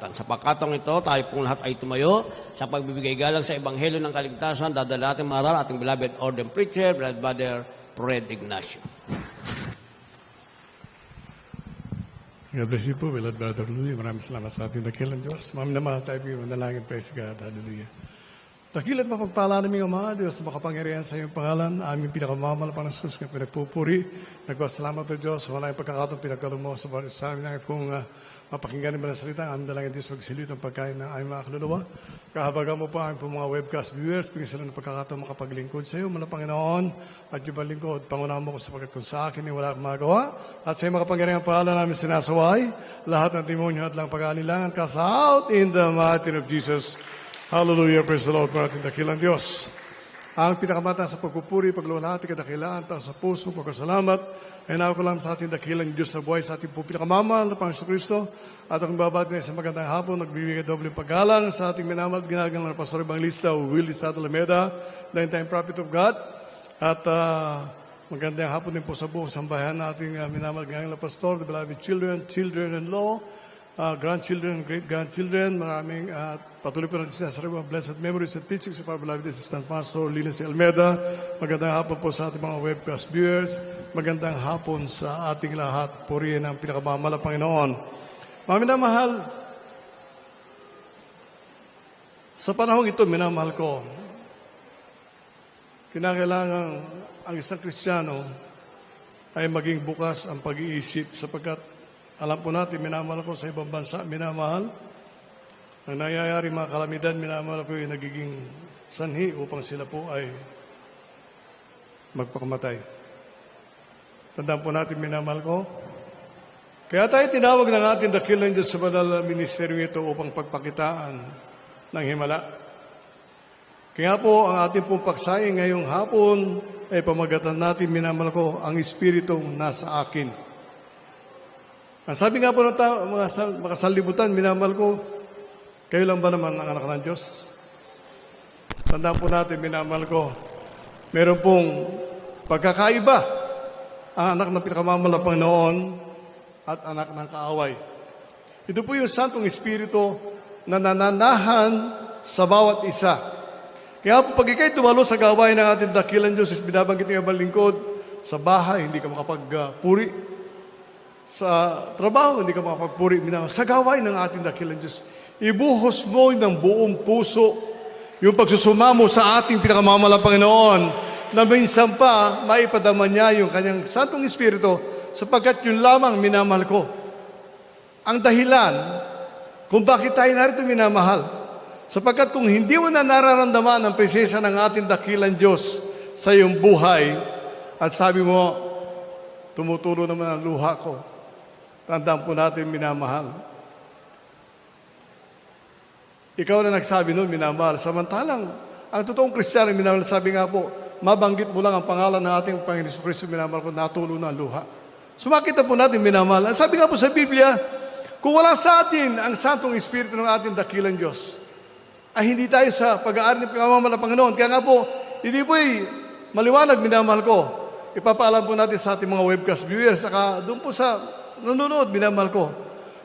pinakamatan. Sa pagkataong ito, tayo pong lahat ay tumayo sa pagbibigay galang sa Ebanghelyo ng Kaligtasan, dadala ating maral, ating beloved ordained preacher, beloved Brother Fred Ignacio. God bless you po, beloved Brother Louie. Maraming salamat sa ating dakilang Diyos. Mami naman tayo po yung manalangin. Praise God. Hallelujah. Dakilat mapagpala naming Ama, Diyos, makapangyarihan sa iyong pangalan, aming pinakamamala ng Jesus, nga pinagpupuri. Nagpasalamat o Diyos, wala yung pagkakataon pinagkalong mo sa amin na kung mapakinggan naman ang salita, ang dalangin Diyos magsilit ang pagkain ng aming mga kaluluwa. Kahabagan mo pa ang mga webcast viewers, bigyan sila ng pagkakataon makapaglingkod sa iyo, mga Panginoon, at yung lingkod, pangunahan mo ko sapagkat kung sa akin ay wala akong magawa, at sa iyo makapangyarihan ang pangalan namin sinasaway, lahat ng demonyo at lang pag-aanilangan, cast out in the mighty name of Jesus. Hallelujah, praise the Lord, parating dakilang Diyos. Ang pinakamata sa pagpupuri, pagluwalhati, kadakilaan, tao sa puso, pagkasalamat, ay nawa ko lang sa ating dakilang Diyos na buhay sa ating po pinakamamahal na Panginoon Kristo. At ang babad niya sa magandang hapon, nagbibigay doble paggalang sa ating minamahal at ginagalang na Pastor Evangelista Willie Sato Alameda, time prophet of God. At magandang hapon din po sa buong sambahan nating minamahal at ginagalang na Pastor, the beloved children, children-in-law, grandchildren, great-grandchildren, maraming patuloy po natin sinasarap mga blessed memories and teachings of our beloved Assistant Pastor Lina C. Almeda. Magandang hapon po sa ating mga webcast viewers. Magandang hapon sa ating lahat. Purihin ang pinakamamala Panginoon. Mga minamahal, sa panahong ito, minamahal ko, kinakailangan ang isang Kristiyano ay maging bukas ang pag-iisip sapagkat alam po natin, minamahal ko sa ibang bansa, minamahal. Ang nangyayari mga kalamidad, minamahal ko yung nagiging sanhi upang sila po ay magpakamatay. Tandaan po natin, minamahal ko. Kaya tayo tinawag ng ating dakilang Diyos sa banal ministeryo ito upang pagpakitaan ng himala. Kaya po, ang ating pong paksayang ngayong hapon ay pamagatan natin, minamahal ko, ang Espiritong nasa akin. Ang sabi nga po ng mga makasalibutan, minamahal ko, kayo lang ba naman ang anak ng Diyos? Tandaan po natin, minamahal ko, meron pong pagkakaiba ang anak ng pinakamamahal na Panginoon at anak ng kaaway. Ito po yung Santong Espiritu na nananahan sa bawat isa. Kaya po pag ikay dumalo sa gawain ng ating dakilang Diyos, binabanggit ng ibang lingkod, sa bahay, hindi ka makapagpuri. Sa trabaho, hindi ka makapagpuri. Sa gawain ng ating dakilang Diyos, ibuhos mo ng buong puso yung pagsusumamo sa ating pinakamamahal na Panginoon na minsan pa maipadama niya yung kanyang Santong Espiritu sapagkat yun lamang minamahal ko. Ang dahilan kung bakit tayo narito minamahal. Sapagkat kung hindi mo na nararamdaman ang presensya ng ating dakilang Diyos sa iyong buhay at sabi mo, tumutulo naman ang luha ko. Tandaan po natin minamahal. Ikaw na nagsabi noon, minamahal. Samantalang, ang totoong Kristiyano, minamahal, sabi nga po, mabanggit mo lang ang pangalan ng ating Panginoon Kristo, minamahal ko, natulo na ang luha. Sumakita po natin, minamahal. Sabi nga po sa Biblia, kung wala sa atin ang Santong Espiritu ng ating dakilang Diyos, ay hindi tayo sa pag-aari ng pinakamamahal na Panginoon. Kaya nga po, hindi po'y maliwanag, minamahal ko. Ipapaalam po natin sa ating mga webcast viewers, saka doon po sa nanonood, minamahal ko,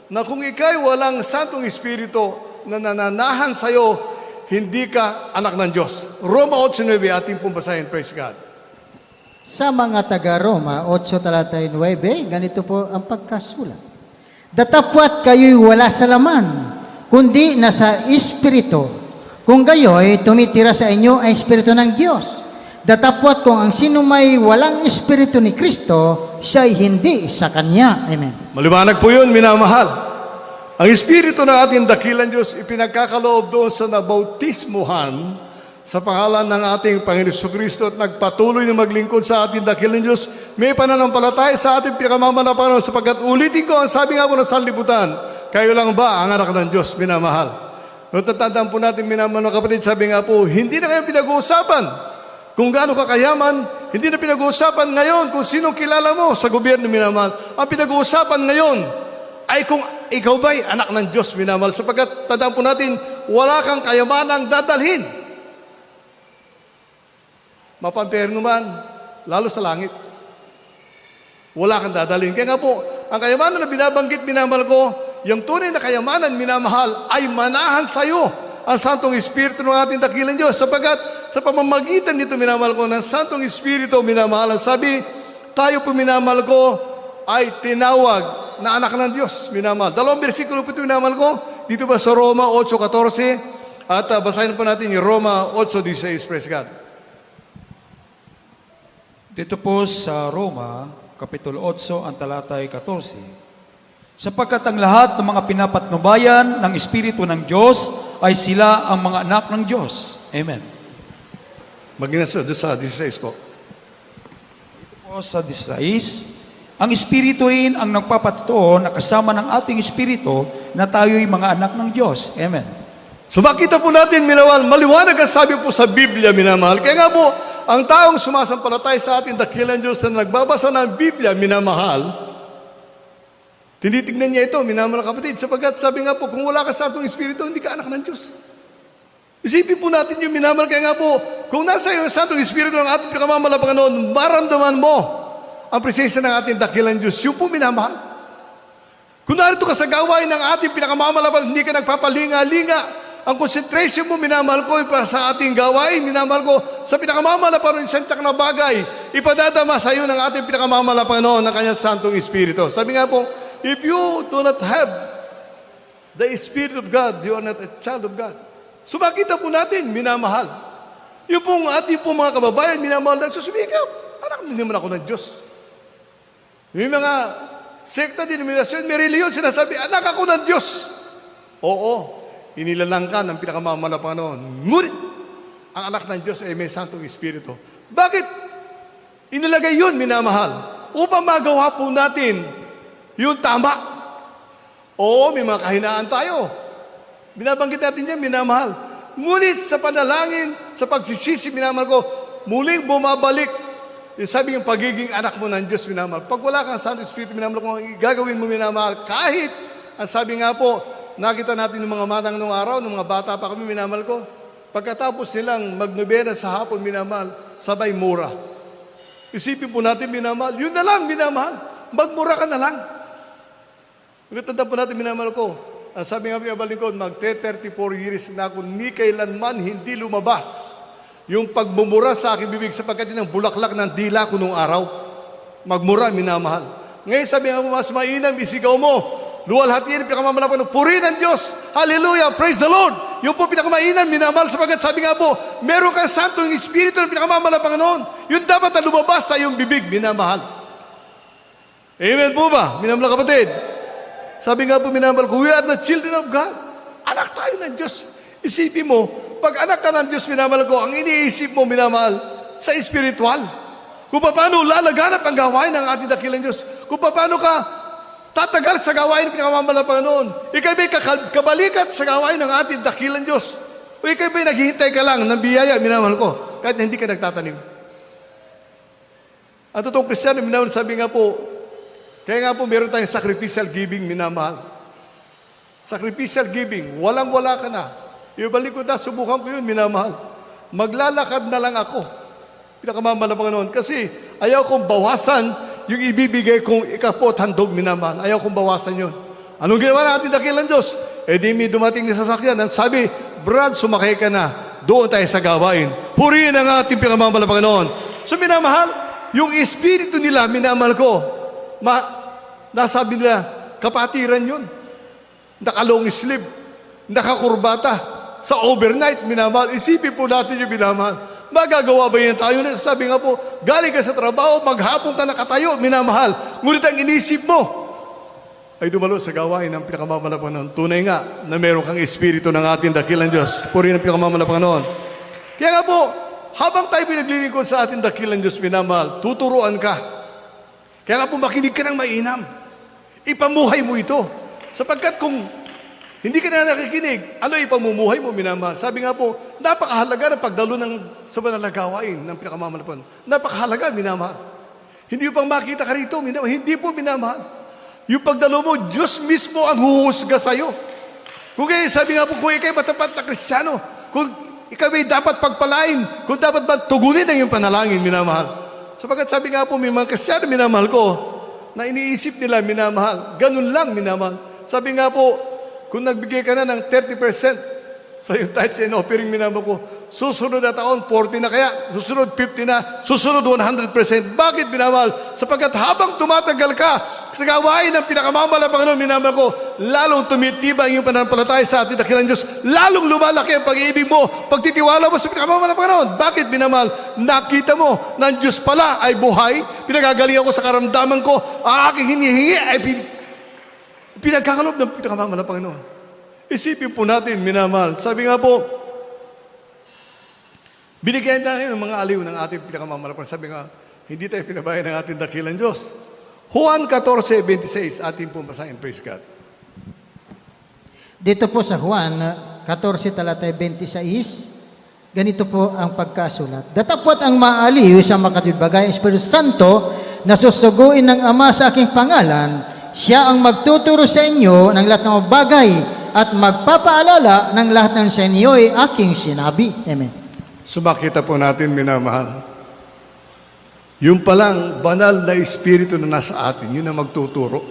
na kung ikay walang Santong Espiritu na nananahan sa'yo, hindi ka anak ng Diyos. Roma 8:9, ating pong basahin. Praise God. Sa mga taga-Roma 8:9, ganito po ang pagkasulat. Datapwat kayo'y wala sa laman, kundi nasa Espiritu. Kung gayo'y tumitira sa inyo ang Espiritu ng Diyos. Datapwat kung ang sino may walang Espiritu ni Kristo, siya'y hindi sa Kanya. Amen. Maliwanag po yun, minamahal. Ang Espiritu ng ating dakilang Diyos ipinagkakaloob doon sa nabautismuhan sa pangalan ng ating Panginoon Kristo at nagpatuloy na maglingkod sa ating dakilang Diyos. May pananampalataya sa ating pinakamamahal na Panginoon sapagkat ulitin ko ang sabi nga po ng sanlibutan, kayo lang ba ang anak ng Diyos, minamahal? Natatandaan po natin, minamahal na kapatid, sabi nga po, hindi na kayo pinag-uusapan kung gaano kakayaman, hindi na pinag-uusapan ngayon kung sinong kilala mo sa gobyerno, minamahal. Ang pinag-uusapan ngayon ay kung ikaw ba'y anak ng Diyos, minamahal, sapagkat tandaan po natin, wala kang kayamanang dadalhin. Mapamperno man, lalo sa langit. Wala kang dadalhin. Kaya nga po, ang kayamanan na binabanggit, minamahal ko, yung tunay na kayamanan, minamahal, ay manahan sa iyo ang Santong Espiritu ng ating dakilang Diyos. Sapagkat sa pamamagitan nito, minamahal ko, ng Santong Espiritu, minamahal. Sabi, tayo po, minamahal ko, ay tinawag na anak ng Diyos, minamahal. 2 bersikulo po ito, minamahal ko, dito ba sa Roma 8:14, at basahin po natin yung Roma 8:16, praise God. Dito po sa Roma, Kapitulo 8, ang talatay 14. Sapagkat ang lahat ng mga pinapatnubayan ng Espiritu ng Diyos ay sila ang mga anak ng Diyos. Amen. Mag-inasa doon sa 16 po. Po sa 16, ang Espiritu rin ang nagpapatotoo na kasama ng ating Espiritu na tayo'y mga anak ng Diyos. Amen. So makita po natin, minamahal, maliwanag ang sabi po sa Biblia, minamahal. Kaya nga po, ang taong sumasampalatay sa ating dakilang Diyos na nagbabasa ng Biblia, minamahal, tinitignan niya ito, minamahal kapatid, sapagkat sabi nga po, kung wala ka sa atong Espiritu, hindi ka anak ng Diyos. Isipin po natin yung minamahal, kaya nga po, kung nasa iyo sa atong Espiritu ng ating pinakamamahal na Panginoon, maramdaman mo ang presensya ng ating dakilang Diyos, yun po minamahal. Kung narito ka sa gawain ng ating pinakamamahal na Panginoon, hindi ka nagpapalinga-linga, ang concentration mo, minamahal ko, para sa ating gawain, minamahal ko, sa pinakamamahal na Panginoon, sentyak na bagay, ipadadama sa iyo ng ating pinakamamahal na Panginoon ng kanyang Santong Espiritu. Sabi nga po, if you do not have the Spirit of God, you are not a child of God. So makita po natin, minamahal. Yung pong ating pong mga kababayan, minamahal na susumikap. Anak, hindi naman ako ng Diyos. May mga sekta, denominasyon, may reliyon, sinasabi, anak ako ng Diyos. Oo, inilalang ka ng pinakamamahal na Panginoon. Ngunit, ang anak ng Diyos ay may Santong Espiritu. Bakit? Inilagay yun, minamahal, upang magawa po natin yung tama. Oo, may mga kahinaan tayo. Binabanggit natin yan, minamahal. Ngunit sa panalangin, sa pagsisisi, minamahal ko, muling bumabalik. Yung sabi yung pagiging anak mo ng Diyos, minamahal. Pag wala kang Santong Espiritu, minamahal ko, gagawin mo, minamahal. Kahit, ang sabi nga po, nakita natin yung mga matang nung araw, nung mga bata pa kami, minamahal ko, pagkatapos nilang magnobena sa hapon, minamahal, sabay mura. Isipin po natin, minamahal, yun na lang, minamahal. Magmura ka na lang. Tanda po natin, minamahal ko, ang sabi nga pinabalik ko, magte-34 years na ako, ni kailanman hindi lumabas yung pagmumura sa aking bibig sapagkat yun ang bulaklak ng dila ko nung araw. Magmura, minamahal. Ngayon sabi nga mo, mas mainam, isigaw mo, luwalhatiin, pinakamamahal na purihin ang Diyos. Hallelujah, praise the Lord. Yung po pinakamainan, minamahal, sapagkat sabi nga po, meron kang Santong Espiritu ng pinakamamahal na Panginoon. Yun dapat na lumabas sa iyong bibig, minamahal. Amen po ba, minamahal kapatid? Sabi nga po, minamahal ko, we are the children of God. Anak tayo ng Diyos. Isipin mo, pag anak ka ng Diyos, minamahal ko, ang iniisip mo, minamahal, sa espiritual. Kung paano lalaganap ang gawain ng ating dakilang Diyos. Kung paano ka tatagal sa gawain ng pinakamamahal na Panginoon. Ikaw ba'y kabalikat sa gawain ng ating dakilang Diyos. O ikaw ba'y naghihintay ka lang ng biyaya, minamahal ko, kahit na hindi ka nagtatanim. Ang totoong Kristiyano, minamahal, sabi nga po, kaya nga po meron tayong sacrificial giving, minamahal. Sacrificial giving, walang-wala ka na. Ibalik ko na, subukan ko yun, minamahal. Maglalakad na lang ako. Pinakamamahal na Panginoon. Kasi ayaw kong bawasan yung ibibigay kong ikapot handog, minamahal. Ayaw kong bawasan yun. Anong ginawa natin dakilang Diyos? Eh di may dumating na sasakyan. At sabi, Brad, sumakay ka na. Doon tayo sa gawain. Purihin ang ating pinakamamahal na Panginoon. So minamahal, yung espiritu nila, minamahal ko, nasabi nila, kapatiran yun. Nakalong sleeve, nakakurbata, sa overnight, minamahal. Isipin po natin yung minamahal. Magagawa ba yan tayo? Sabi nga po, galing ka sa trabaho, maghapon ka nakatayo, minamahal. Ngunit ang inisip mo, ay dumalo sa gawain ng pinakamamahal na Panginoon. Tunay nga na meron kang espiritu ng ating dakilang Diyos. Purihin ang pinakamamahal na Panginoon. Kaya nga po, habang tayo pinaglilingkod sa ating dakilang Diyos, minamahal, tuturuan ka. Kaya nga po makinig ka ng mainam. Ipamuhay mo ito. Sapagkat kung hindi ka na nakikinig, ano ipamumuhay mo, minamahal? Sabi nga po, napakahalaga ng pagdalo sa banal na gawain ng pinakamamahal na Panginoon. Napakahalaga, minamahal. Hindi mo pang makita ka rito, minamahal. Hindi po, minamahal. Yung pagdalo mo, Diyos mismo ang huhusga sa'yo. Kung kaya, sabi nga po, kung ikaw'y matapat na Kristiyano, kung ikaw'y dapat pagpalain, kung dapat ba tugunin ang iyong panalangin, minamahal. Sapagkat sabi nga po, may mga Kristiyano, minamahal ko, na iniisip nila, minamahal. Ganun lang, minamahal. Sabi nga po, kung nagbigay ka na ng 30% sa yung tithes and offering, minamahal ko, susunod na taon, 40 na kaya, susunod 50 na, susunod 100%. Bakit minamahal? Sapagkat habang tumatagal ka sa gawain ng pinakamamahal na Panginoon, minamahal ko, lalong tumitibay ang iyong pananampalataya sa ating dakilang Diyos, lalong lumalaki ang pag-ibig mo, pagtitiwala mo sa pinakamamahal na Panginoon. Bakit minamahal? Nakita mo na ang Diyos pala ay buhay, pinagagalingan ko sa karamdaman ko, ang aking hinihingi ay pinagkakalob ng pinakamamahal na Panginoon. Isipin po natin, minamahal. Sabi nga po, binigyan natin ng mga aliw ng ating pinakamamahal. Sabi nga, hindi tayo pinabayan ng ating dakilang Diyos. Juan 14:26, ating pong basahin. Praise God. Dito po sa Juan 14 talatay 26, ganito po ang pagkasulat. Datapwat ang maaliw sa makatibagay ang Espiritu Santo na susuguin ng Ama sa aking pangalan, siya ang magtuturo sa inyo ng lahat ng bagay at magpapaalala ng lahat ng sa inyo ay aking sinabi. Amen. Sumakita po natin, minamahal. Yung palang banal na Espiritu na nasa atin, yun ang magtuturo.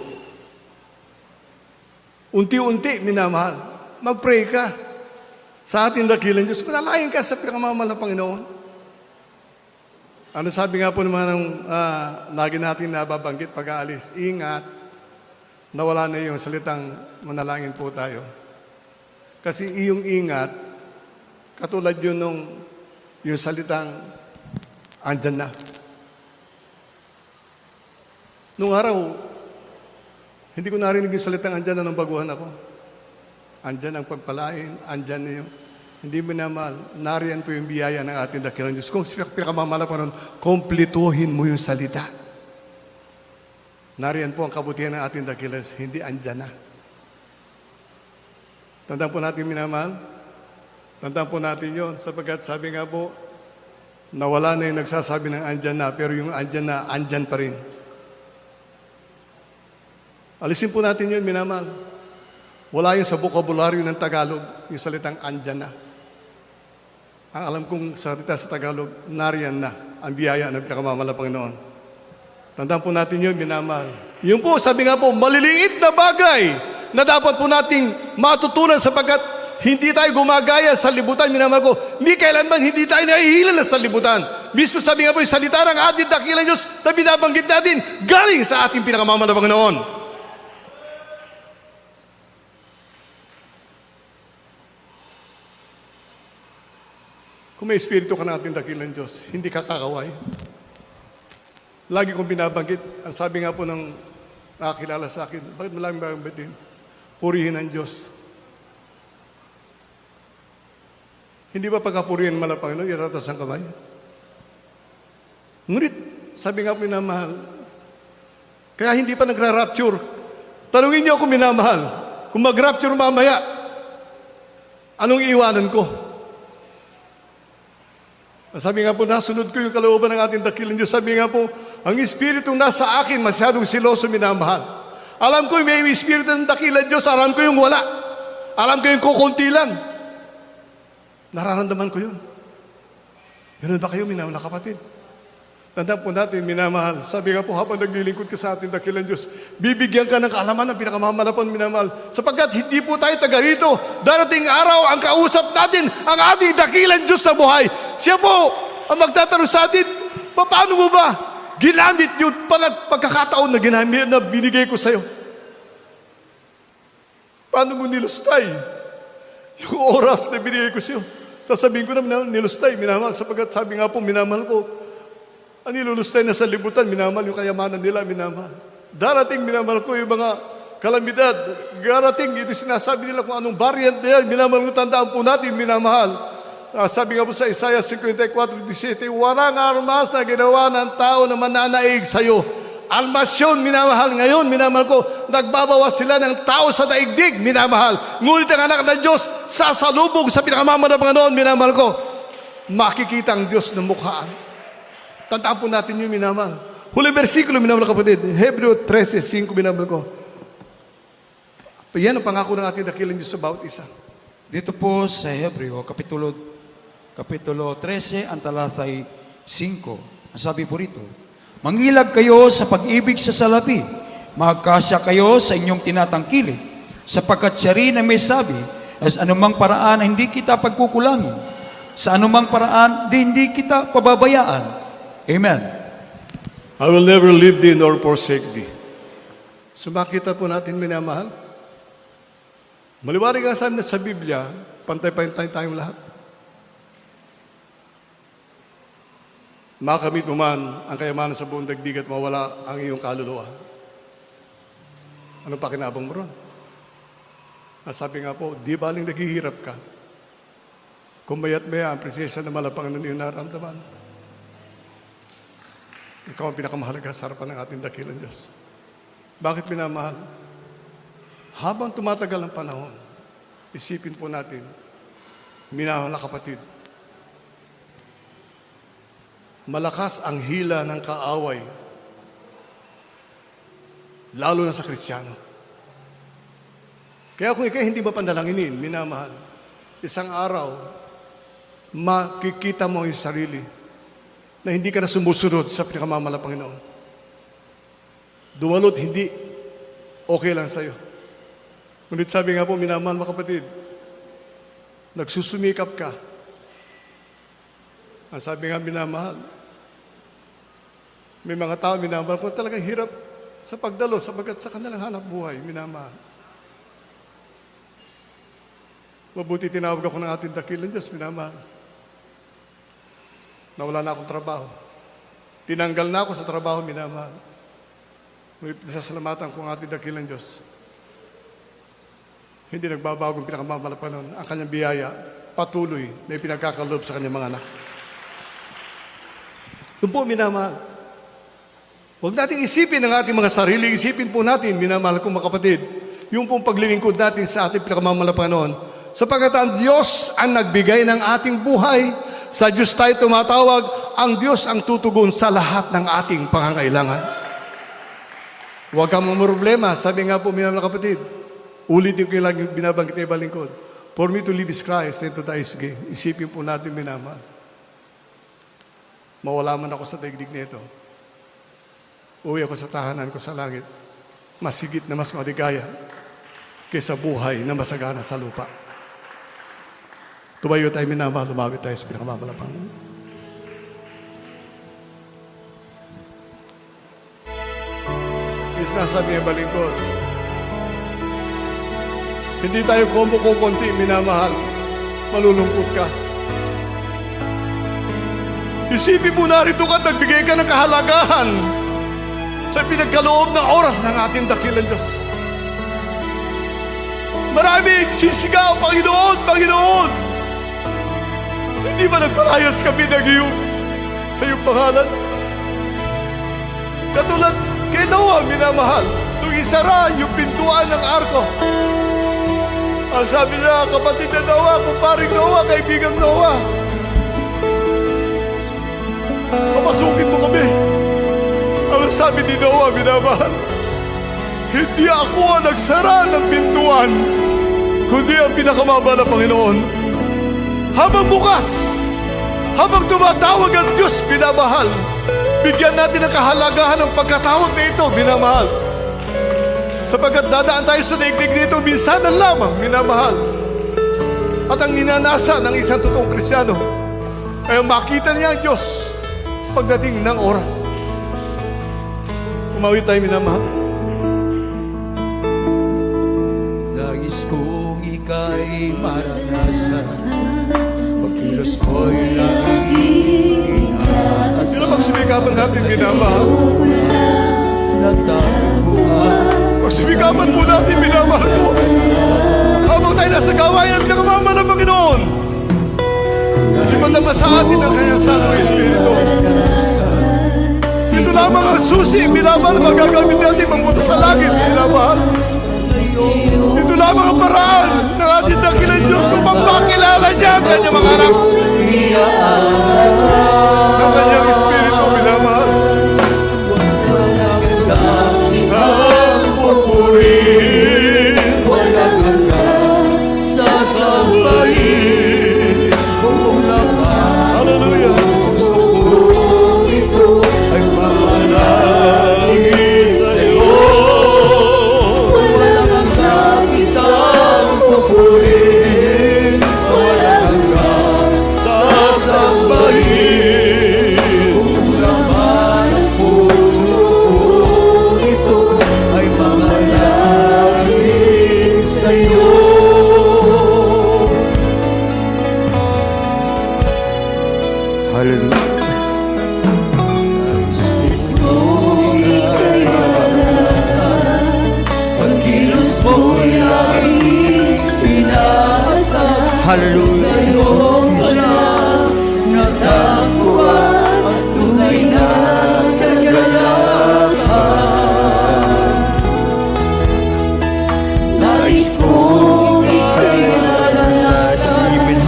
Unti-unti, minamahal, mag-pray ka sa ating dakilang Diyos. Manalayan ka sa pinakamamahal na Panginoon. Ano sabi nga po naman ng lagi natin nababanggit pag-aalis, ingat, nawala na yung salitang manalangin po tayo. Kasi iyong ingat, katulad yun nung yung salitang andyan na. Nung araw, hindi ko narinig yung salitang andyan na nang baguhan ako. Andyan ang pagpalain, andyan na yung hindi mo naman, nariyan po yung biyaya ng ating dakilang Diyos. Kung pinakamamala pa nun, komplituhin mo yung salita. Nariyan po ang kabutihan ng ating dakilang Diyos, hindi andyan na. Tandaan po natin, minamahal. Tandaan po natin yun, sapagkat sabi nga po, nawala na yung nagsasabi ng andyan na, pero yung andyan na, andyan pa rin. Alisin po natin yun, minamahal. Wala yun sa bokabularyo ng Tagalog, yung salitang andyan na. Ang alam kong salita sa Tagalog, nariyan na ang biyaya ng pinakamamahal na Panginoon. Tandaan po natin yun, minamahal. Yun po, sabi nga po, maliliit na bagay na dapat po nating matutunan sapagkat hindi tayo gumagaya sa libutan, minamahal ko. Hindi kailanman, hindi tayo nahihila sa libutan. Mismo sabi nga po, yung salita ng ating dakilang Diyos na binabanggit natin, galing sa ating pinakamamahal na Panginoon. Kung may espiritu ka natin dakilang Diyos, hindi ka kakaway. Lagi kong binabanggit, ang sabi nga po ng nakakilala sa akin, bakit malaming babanggitin? Purihin ang Diyos. Hindi ba pagkapurihin man ang Panginoon, iratas ang kamay? Ngunit, sabi nga po minamahal, kaya hindi pa nagra-rapture. Tanungin niyo ako minamahal, kung mag-rapture mamaya, anong iiwanan ko? Sabi nga po, nasunod ko yung kalooban ng ating dakilang Diyos. Sabi nga po, ang Espiritong nasa akin, masyadong siloso, minamahal. Alam ko yung may Espiritu ng dakilang Diyos, alam ko yung wala. Alam ko yung kukunti lang. Nararamdaman ko yun. Ganun ba kayo, minamahal na kapatid? Tandaan po natin, minamahal. Sabi nga po, habang naglilingkod ka sa ating dakilang Diyos, bibigyan ka ng kaalaman ng pinakamamalapan, minamahal. Sapagkat hindi po tayo taga rito. Darating araw, ang kausap natin, ang ating dakilang Diyos sa buhay. Siya po ang magtatanong sa atin, paano mo ba ginamit yung pagkakataon na ginamit na binigay ko sa'yo? Paano mo nilustay yung oras na binigay ko sa'yo? Sasabihin ko na nilustay, minamahal. Sapagkat sabi nga po, minamahal ko, ang nilulustay na sa libutan, minamahal yung kayamanan nila, minamahal. Darating, minamahal ko yung mga kalamidad. Darating, ito sinasabi nila kung anong variant na yan. Minamahal ko, tandaan po natin, minamahal. Sabi nga po sa Isaiah 54:17, walang armas na ginawa ng tao na mananaig sa'yo. Almas yun, minamahal. Ngayon, minamahal ko, nagbabawas sila ng tao sa daigdig, minamahal. Ngunit ang anak ng Diyos, sasalubog sa pinakamamahal na Panginoon, minamahal ko, makikita ang Diyos na mukhaan. Tandaan po natin yung minamahal. Huling versikulo, minamahal kapatid. Hebreo 13:5, minamahal ko. Yan ang pangako ng ating dakilang Diyos sa bawat isa. Dito po sa Hebreo, Kapitulo 13, ang talatay 5. Ang sabi po rito, mangilag kayo sa pag-ibig sa salapi, magkasya kayo sa inyong tinatangkilik, sapagkat siya rin ang may sabi, sa anumang paraan hindi kita pagkukulangin, sa anumang paraan hindi kita pababayaan. Amen. I will never leave thee nor forsake thee. Sumakita po natin, minamahal. Maliwanag nga sa amin sa Biblia, pantay-pantay tayong lahat. Makamit mo man ang kayamanan sa buong daigdig at mawala ang iyong kaluluwa. Ano pa kinabang mo ron? Sabi nga po, di baling naghihirap ka. Kung mayat maya ang presensya na malapangan ng iyong nararamdaman. Ikaw ang pinakamahalaga sa harapan ng ating dakilang Diyos. Bakit minamahal? Habang tumatagal ang panahon, isipin po natin, minamahal na kapatid, malakas ang hila ng kaaway, lalo na sa Kristiyano. Kaya kung ikaw hindi mapanalanginin, minamahal, isang araw, makikita mo yung sarili na hindi ka na sumusunod sa pinakamamahal na Panginoon. Dumalot, hindi okay lang sa'yo. Ngunit sabi nga po, minamahal mga kapatid, nagsusumikap ka. Ang sabi nga, minamahal, may mga tao, minamahal ko talagang hirap sa pagdalo, sabagat sa kanilang hanap buhay, minamahal. Mabuti tinawag ako ng ating dakilang Diyos, minamahal. Nawala na akong trabaho. Tinanggal na ako sa trabaho, minamahal. Ngunit sasalamatan ko ang ating dakilang Diyos. Hindi nagbabago ang pinakamamalapanon. Ang kanyang biyaya, patuloy na ipinagkakaloob sa kanyang mga anak. Yun po, minamahal. Huwag natin isipin ang ating mga sarili. Isipin po natin, minamahal kong mga kapatid, yung pong paglilingkod natin sa ating pinakamamalapanon. Sapagkat ang Diyos ang nagbigay ng ating buhay, sa Diyos tayo tumatawag, ang Diyos ang tutugon sa lahat ng ating pangangailangan. Huwag kang problema. Sabi nga po, minamahal na kapatid, ulitin ko yung lagi binabanggit na ibalingkod. For me to live is Christ and to die is gain. Isipin po natin, minamahal. Mawala man ako sa daigdig nito. Uwi ako sa tahanan ko sa langit. Masigit na mas maligaya kaysa buhay na masagana sa lupa. Tumayo tayo, minamahal, lumawit tayo sa pinakamamalapang. Yung sinasabi niya balingkod, hindi tayo konti, minamahal, malulungkot ka. Isipin mo narito ka, nagbigay ka ng kahalagahan sa pinagkaloob na oras ng ating dakilang Diyos. Marami sisigaw, Panginoon, Panginoon. Hindi ba nagpalayas kami ng iyong sa iyong pangalan? Katulad kay Noah, minamahal, nung isara yung pintuan ng arko. Ang sabi na, kapatid na Noah, kumparing Noah, kaibigang Noah, papasukin mo kami. Ang sabi ni Noah, minamahal, hindi ako ang nagsara ng pintuan, kundi ang pinakamababa na Panginoon. Habang bukas, habang tumatawag ang Diyos, minamahal, bigyan natin ang kahalagahan ng pagkatawag na ito, minamahal. Sapagkat dadaan tayo sa daigdig nito, minsanan lamang, minamahal. At ang ninanasa ng isang totoong Kristiyano ay makita niya ang Diyos pagdating ng oras. Umawit tayo, minamahal. Nais kong ika'y maranasan, pagkilos ko'y naging inaasahan. Sino magsumikapan natin, minamahal? Magsumikapan po natin, minamahal ko. Habang tayo nasa gawain ng pinakamamahal ng Panginoon, ipadama sa atin ang kanyang Santo Espiritu. Ito lamang ang susi, minamahal, magagamit natin pangpunta sa langit, minamahal. Ito lamang ang paraan ng ating dakilang Diyos upang makilala siya ang kanyang mga anak. Ang kanyang Espiritu, minamahal. Ang purpurin, walang hanggang sasabayin, kung hallelujah. ito ay Manalangin sa'yo. walang hanggang kita Hallelujah. Natagpuan ang tunay na kagalakan. Nais kong ika'y maranasan.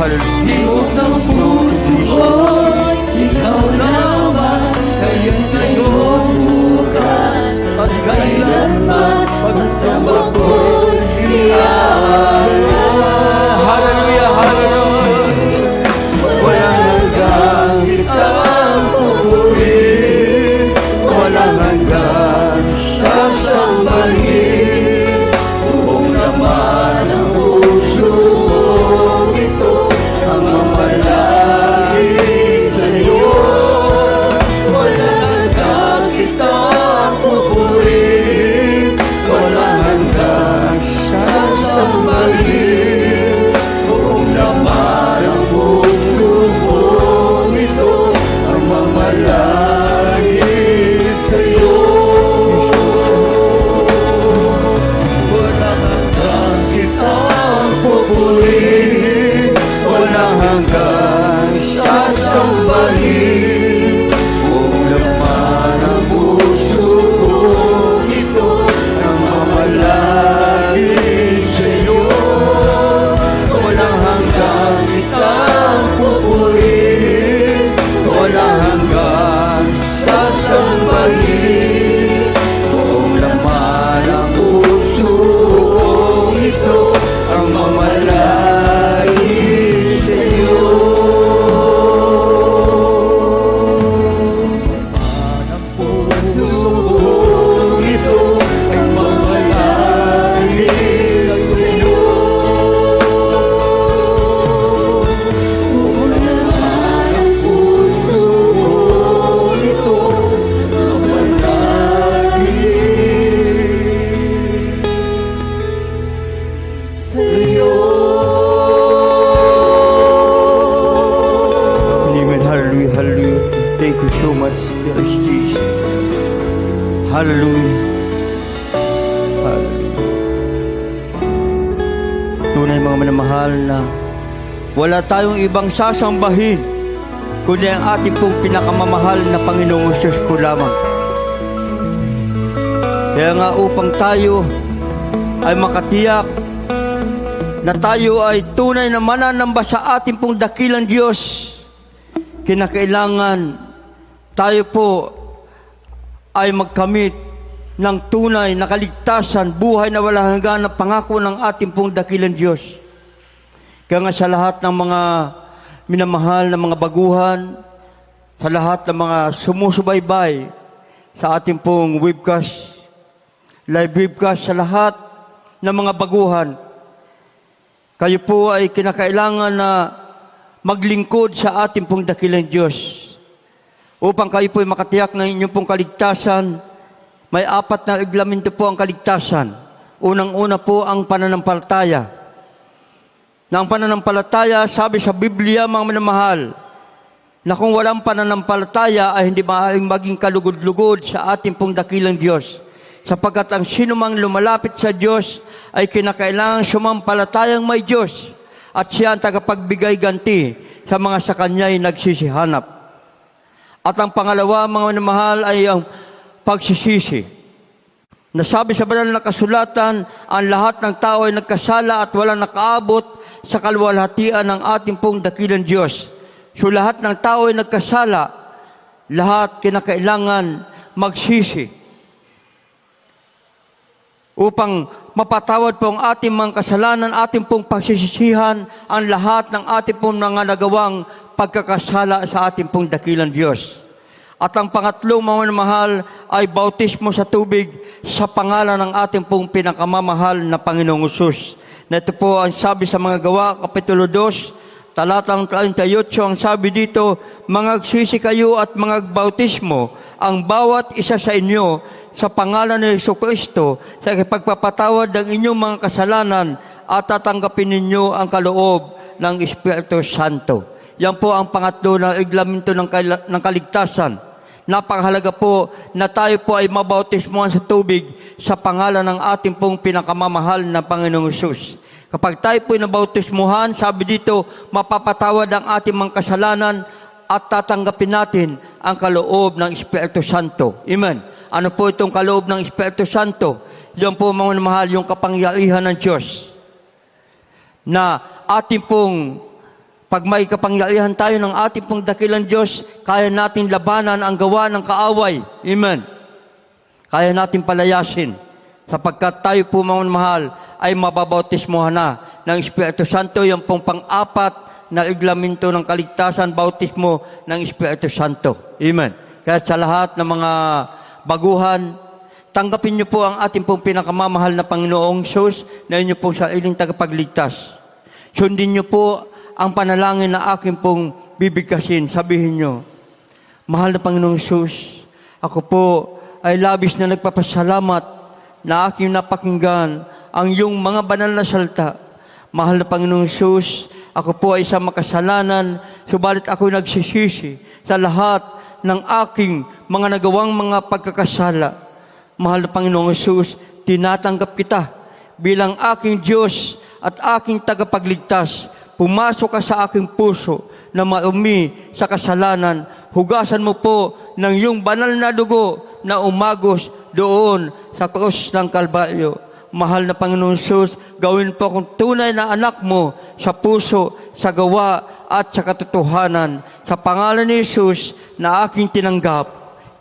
Himog ng puso ko'y ikaw naman. Kaya't ngayon, bukas, at kailanman, pagsamba ko'y hallelujah, hallelujah. Walang hanggang kitang pupurihin, walang hanggang sasambahin. Buong naman ang puso mong ito ang mamalagi sa'yo. Walang hanggang kitang pupurihin, walang hanggang sasambahin. Buong naman ang puso mong ito ang mamalagi sa'yo. Walang hanggang kitang pupurihin, walang hanggang sasambahin. Buong naman ang puso mong ito ang mamalagi sa'yo. Walang hanggang kitang pupurihin, walang hanggang sasambahin. Buong laman ang puso kong ito ang mamalagi sa'yo. Laman ang puso kong ito ay mamalagi sa'yo. Buong laman ang puso kong ito ang mamalagi sa'yo. Amen. Hallelujah. Hallelujah. Thank you so much, dear Jesus. Hallelujah. Hallelujah. Tunay mga minamahal na wala tayong ibang sasambahin kundi ang ating pong pinakamamahal na Panginoong Diyos po lamang. Kaya nga upang tayo ay makatiyak na tayo ay tunay na mananamba sa ating pong dakilang Diyos, kinakailangan tayo po ay magkamit ng tunay na kaligtasan, buhay na walang hanggan na pangako ng ating pong dakilang Diyos. Kaya nga sa lahat ng mga minamahal na mga baguhan, sa lahat ng mga sumusubaybay sa ating pong webcast, live webcast, sa lahat ng mga baguhan, kayo po ay kinakailangan na maglingkod sa ating pong dakilang Diyos. Upang kayo po ay makatiyak ng inyong pong kaligtasan, may 4 na reglamento po ang kaligtasan. Unang-una po ang pananampalataya. Na ang pananampalataya, sabi sa Biblia, mga minamahal, na kung walang pananampalataya ay hindi maaaring maging kalugod-lugod sa ating pong dakilang Diyos. Sapagkat ang sinumang lumalapit sa Diyos ay kinakailangan sumampalatayang may Diyos at siya ang tagapagbigay ganti sa mga sa Kanya'y nagsisihanap. At ang pangalawa, mga minamahal, ay ang pagsisisi. Nasabi sa banal na kasulatan, ang lahat ng tao ay nagkasala at walang nakaabot sa kaluwalhatian ng ating pong dakilang Diyos. So lahat ng tao ay nagkasala, lahat kinakailangan magsisi. Upang mapatawad po ang ating mga kasalanan, ating pong pagsisisihan ang lahat ng ating pong mga nagawang pagkakasala sa ating pong dakilang Diyos. At ang pangatlong, mga mahal, ay bautismo sa tubig sa pangalan ng ating pong pinakamamahal na Panginoong Hesus. Na ito po ang sabi sa mga Gawa, Kapitulo 2, talatang 38, ang sabi dito, mangagsisi kayo at mangagbautismo ang bawat isa sa inyo sa pangalan ni Jesucristo sa pagpapatawad ng inyong mga kasalanan at tatanggapin ninyo ang kaloob ng Espiritu Santo. Yan po ang pangatlo na reglamento ng kaligtasan. Napakahalaga po na tayo po ay mabautismuhan sa tubig sa pangalan ng ating pong pinakamamahal na Panginoong Hesus. Kapag tayo po'y nabautismuhan, sabi dito, mapapatawad ang ating mga kasalanan at tatanggapin natin ang kaloob ng Espiritu Santo. Amen. Ano po itong kaloob ng Espiritu Santo? Yan po, mga mahal, yung kapangyarihan ng Diyos. Na ating pong, pag may kapangyarihan tayo ng ating pong dakilang Diyos, kaya natin labanan ang gawa ng kaaway. Amen. Kaya natin palayasin. Sapagkat tayo po, mga mahal, ay mababautismuhan na ng Espiritu Santo. Yan pong pang-apat na reglamento ng kaligtasan, bautismo ng Espiritu Santo. Amen. Kaya sa lahat ng mga baguhan, tanggapin niyo po ang ating pong pinakamamahal na Panginoong Sus na inyo pong sariling tagapagligtas. Sundin niyo po ang panalangin na aking pong bibigkasin. Sabihin niyo, mahal na Panginoong Sus, ako po ay labis na nagpapasalamat na aking napakinggan ang iyong mga banal na salita. Mahal na Panginoong Sus, ako po ay isang makasalanan, subalit ako nagsisisi sa lahat ng aking mga nagawang mga pagkakasala. Mahal na Panginoong Sus, tinatanggap kita bilang aking Diyos at aking tagapagligtas. Pumasok ka sa aking puso na maumi sa kasalanan. Hugasan mo po ng iyong banal na dugo na umagos doon sa krus ng Kalbaryo. Mahal na Panginoong Sus, gawin po akong tunay na anak mo sa puso, sa gawa at sa katotohanan. Sa pangalan ni Jesus na aking tinanggap.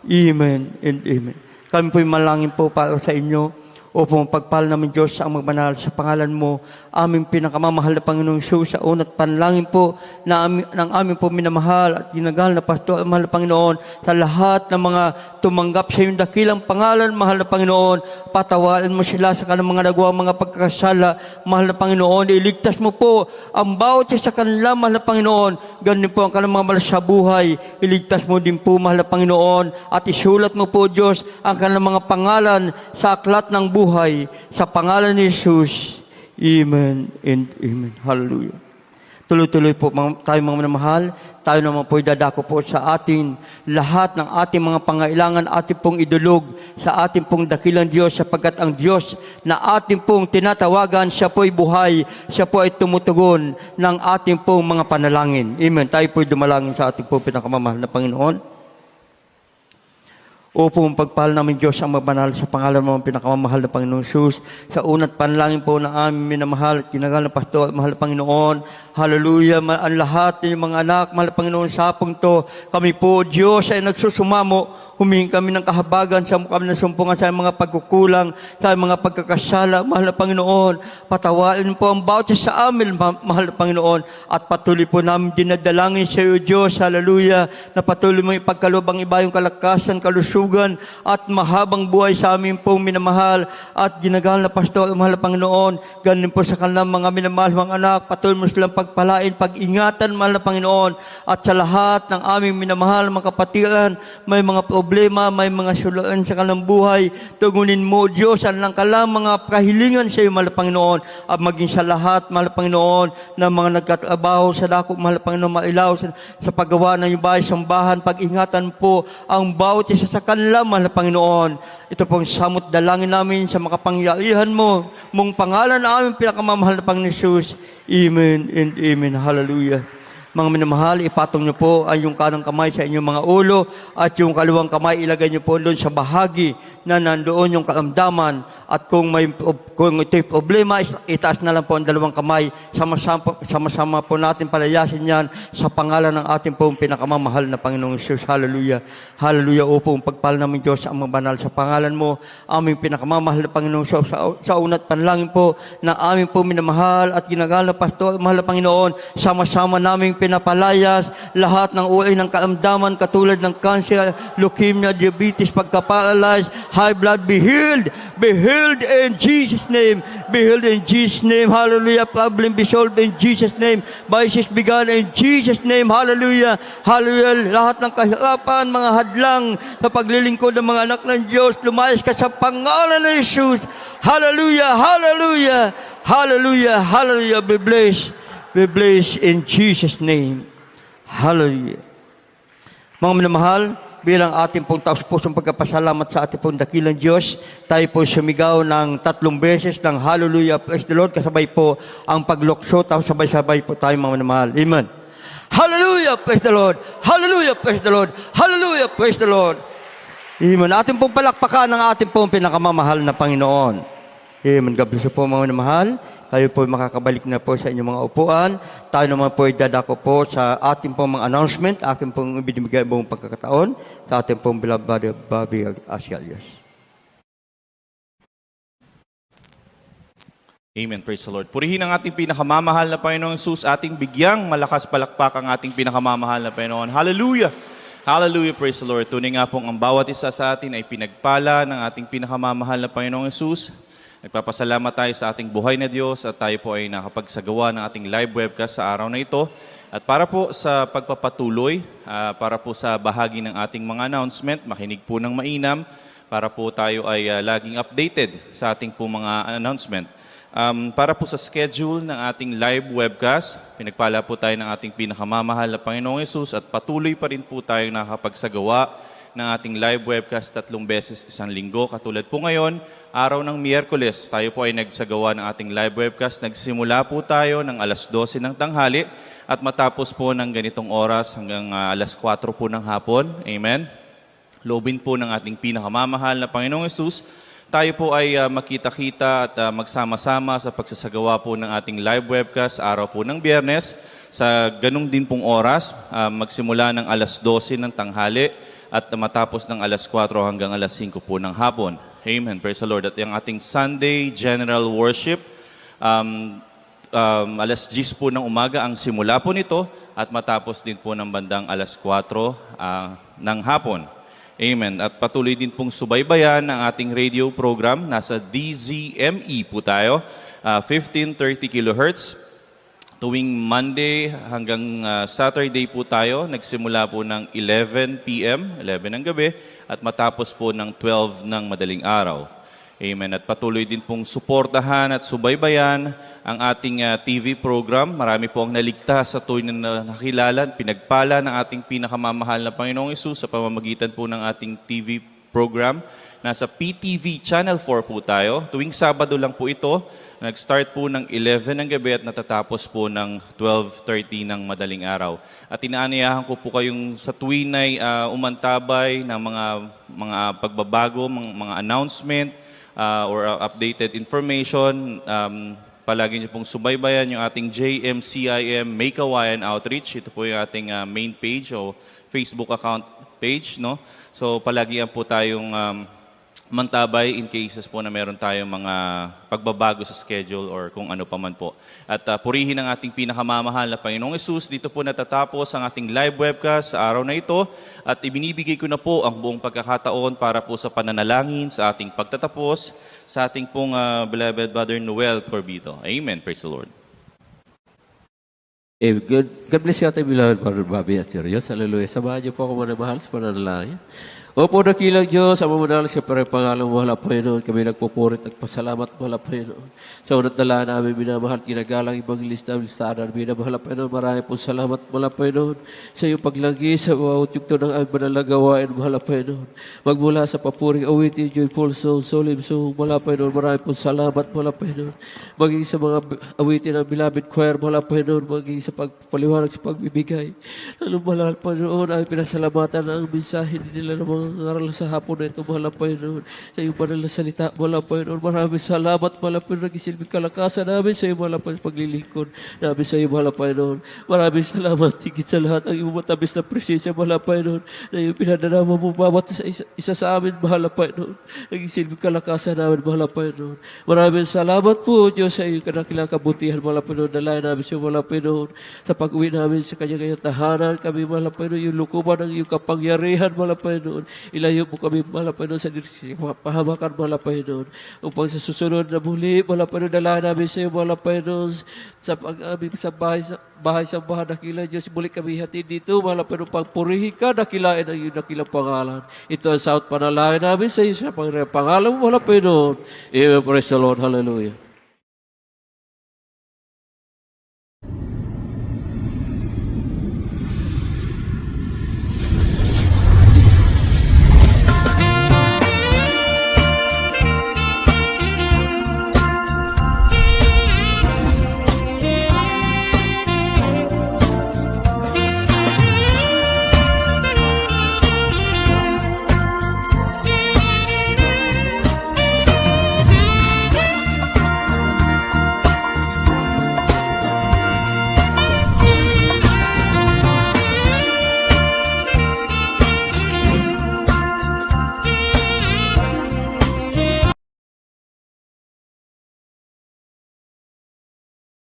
Amen and amen. Kami po'y malangin po para sa inyo. Upang pagpal namin Diyos ang magbanal sa pangalan mo, aming pinakamamahal na Panginoong Sus, sa una't panlangin po na ng aming po minamahal at ginagal na pastor at mahal na Panginoon, sa lahat ng mga tumanggap sa iyong dakilang pangalan, mahal na Panginoon, patawarin mo sila sa kanilang mga nagawang mga pagkakasala, mahal na Panginoon, iligtas mo po ang bawat isa sa kanila, mahal na Panginoon, ganun po ang kanilang mga malas sa buhay, iligtas mo din po, mahal na Panginoon, at isulat mo po, Diyos, ang kanilang mga pangalan sa aklat ng buhay, sa pangalan ni Jesus. Amen and amen. Hallelujah. Tuloy-tuloy po tayo mga minamahal. Tayo naman po dadako po sa ating lahat ng ating mga pangailangan, ating pong idulog sa ating pong dakilang Diyos, sapagkat ang Diyos na ating pong tinatawagan, siya po'y buhay, siya po ay tumutugon ng ating pong mga panalangin. Amen. Tayo po'y dumalangin sa ating pong pinakamamahal na Panginoon. O po, pagpahal namin Diyos ang mabanal sa pangalan mo, ang pinakamamahal na Panginoong Jesus. Sa una't panalangin po na aming minamahal at kinagal na pastor at mahal na Panginoon. Hallelujah, ang lahat ng mga anak, mahal na Panginoon, sa hapong to, kami po, Diyos, ay nagsusumamo. Humingi kami ng kahabagan sa kami na sumpungan sa mga pagkukulang, sa mga pagkakasala, mahal na Panginoon. Patawarin po ang bawat isa sa amin, mahal na Panginoon. At patuloy po namin dinadalangin sa iyo, Diyos, hallelujah, na patuloy mo ipagkaloob ang iba yung kalakasan, kalusugan, at mahabang buhay sa amin pong minamahal at ginagal na pastor, mahal na Panginoon. Ganun po sa kanilang mga minamahal, mga anak, patuloy mo silang pagpalain, pag-ingatan, mahal na Panginoon. At sa lahat ng aming minamahal, mga kapatiran, may mga problema, may mga sulaan sa kanilang buhay, tugunin mo, Diyos, ang lang kalang mga kahilingan sa iyo, mahal na Panginoon, at maging sa lahat, mahal na Panginoon, na mga nagkatrabaho sa dako, mahal na Panginoon, mailaw sa paggawa ng yung bahay, sambahan, pag-ingatan po ang bawat isa sa kanila, mahal na Panginoon. Ito pong samot dalangin namin sa makapangyarihan mo, mong pangalan na aming pinakamamahal na Panginoon Jesus. Amen and amen. Hallelujah. Mga minamahal, ipatong niyo po ang yung kanang kamay sa inyong mga ulo at yung kaluwang kamay ilagay niyo po doon sa bahagi na nandoon yung karamdaman. At kung ito'y problema, itaas na lang po ang dalawang kamay. Sama-sama po natin palayasin yan sa pangalan ng ating pong pinakamamahal na Panginoong Jesus. Hallelujah. Hallelujah. O pong pagpahal namin Diyos ang mabanal sa pangalan mo, aming pinakamamahal na Panginoong Jesus. Sa una't panalangin po na aming pong minamahal at ginagal na pastor, mahal na Panginoon, sama-sama naming pinapalayas lahat ng uri ng karamdaman katulad ng cancer, leukemia, diabetes, pagka-paralyzed, high blood, be healed. Be healed in Jesus' name. Be healed in Jesus' name. Hallelujah. Problem be solved in Jesus' name. Vices begun in Jesus' name. Hallelujah. Hallelujah. Lahat ng kahirapan, mga hadlang sa paglilingkod ng mga anak ng Diyos, lumayas ka sa pangalan ng Jesus. Hallelujah. Hallelujah. Hallelujah. Hallelujah. Be blessed. Be blessed in Jesus' name. Hallelujah. Mga minamahal, bilang ating pong taus-pusong pagkapasalamat sa ating pong dakilang Diyos, tayo po sumigaw ng 3 beses ng Hallelujah, praise the Lord, kasabay po ang paglukso, tapos sabay-sabay po tayo mga minamahal. Amen. Hallelujah, praise the Lord. Hallelujah, praise the Lord. Hallelujah, praise the Lord. Amen. Ating pong palakpakan ng ating pong pinakamamahal na Panginoon. Amen. God bless you po mga minamahal. Tayo po makakabalik na po sa inyong mga upuan. Tayo naman po dadako po sa ating pong mga announcement, aking pong ibinibigay buong pagkakataon sa ating pong beloved Bobby Asialios. Amen. Praise the Lord. Purihin ang ating pinakamamahal na Panginoong Jesus, ating bigyang malakas palakpak ang ating pinakamamahal na Panginoon. Hallelujah! Hallelujah, praise the Lord. Tunay nga pong ang bawat isa sa atin ay pinagpala ng ating pinakamamahal na Panginoong Jesus. Nagpapasalamat tayo sa ating buhay na Diyos at tayo po ay nakapagsagawa ng ating live webcast sa araw na ito. At para po sa pagpapatuloy, para po sa bahagi ng ating mga announcement, makinig po ng mainam para po tayo ay laging updated sa ating po mga announcement. Para po sa schedule ng ating live webcast, pinagpala po tayo ng ating pinakamamahal na Panginoong Yesus at patuloy pa rin po tayo nakapagsagawa ng ating live webcast 3 beses isang linggo. Katulad po ngayon, araw ng Miyerkules, tayo po ay nagsagawa ng ating live webcast. Nagsimula po tayo ng alas 12 ng tanghali at matapos po ng ganitong oras hanggang alas 4 po ng hapon. Amen. Loobin po ng ating pinakamamahal na Panginoong Yesus, tayo po ay makita-kita at magsama-sama sa pagsasagawa po ng ating live webcast araw po ng Biyernes. Sa ganung din pong oras, magsimula ng alas 12 ng tanghali at matapos ng alas 4 hanggang alas 5 po ng hapon. Amen. Praise the Lord. At yung ating Sunday General Worship, alas 10 po ng umaga ang simula po nito at matapos din po ng bandang alas 4 ng hapon. Amen. At patuloy din pong subaybayan ang ating radio program. Nasa DZME po tayo, 1530 kHz. Tuwing Monday hanggang Saturday po tayo, nagsimula po ng 11 p.m., 11 ng gabi, at matapos po ng 12 ng madaling araw. Amen. At patuloy din pong suportahan at subaybayan ang ating TV program. Marami po ang naligtas sa tuwing na nakilala, pinagpala ng ating pinakamamahal na Panginoong Hesus sa pamamagitan po ng ating TV program. Nasa PTV Channel 4 po tayo. Tuwing Sabado lang po ito. Nag-start po ng 11 ng gabi at natatapos po ng 12:30 ng madaling araw. At inaanyayahan ko po kayong sa tuwing ay umantabay ng mga pagbabago, mga announcement, or updated information. Palagi niyo pong subaybayan yung ating JMCIM Make Hawaiian Outreach. Ito po yung ating main page o Facebook account page, no? So palagi yan po tayong mantabay in cases po na meron tayong mga pagbabago sa schedule or kung ano pa man po. At purihin ang ating pinakamamahal na Panginoong Hesus. Dito po natatapos ang ating live webcast sa araw na ito at ibinibigay ko na po ang buong pagkakataon para po sa pananalangin sa ating pagtatapos sa ating pong beloved Brother Noel Corbito. Amen. Praise the Lord. God bless you, ating beloved Brother Bobby Asialios. Hallelujah. Samahan niyo po ako manamahal sa pananalangin. Opo, dakilang Diyos, ang mamanal sa pangalang wala Panginoon, kami nagpupurit at pasalamat wala Panginoon. Sa unat na namin minamahal, kinagalang ibang listahan, minamahal Panginoon, marami po salamat wala Panginoon. Sa iyong paglagi sa bawat yugto ng banal gawain, wala Panginoon. Magmula sa papuring awitin, joyful song, solemn song, wala Panginoon, marami po salamat wala Panginoon. Maging sa mga awitin ng beloved choir, wala Panginoon, maging sa pagpaliwanag sa pagbibigay. Lalo mahal Panginoon, ay pinasalamatan ang mensahe nila ng mga ngaral sa hapon na ito, mahal Panginoon. Sa iyong banal na salita, mahal Panginoon. Maraming salamat, mahal Panginoon. Nagisilbing kalakasan namin sa iyo, mahal Panginoon, paglilingkod namin sa iyo, mahal Panginoon. Maraming salamat, higit sa lahat, ang iyong matabis na presensya, mahal Panginoon, na iyong pinadalama mo bawat isa sa amin, mahal Panginoon. Nagisilbing kalakasan namin, mahal Panginoon. Maraming salamat po, Diyos, sa iyong kanakilang kabutihan, mahal Panginoon. Dalayan namin sa iyo, mahal Panginoon. Sa pag-uwi namin sa kanyang tahanan, kami, mahal Panginoon, yung lukuban ng iyong kapangyarihan, mahal Panginoon. Ilayo po kami, mahal Panginoon, sa pahamakan, mahal Panginoon. Upang sa susunod na muli, mahal Panginoon, dalahan namin sa iyo, mahal Panginoon, sa pag-aming sa bahay sa bahay, dakila Diyos, muli kami hatid dito, mahal Panginoon, pagpurihin ka, dakilain ang iyong dakilang pangalan. Ito ang saot panalangin namin sa iyo, sa pangalan mo, mahal Panginoon. Amen. Praise the Lord. Hallelujah.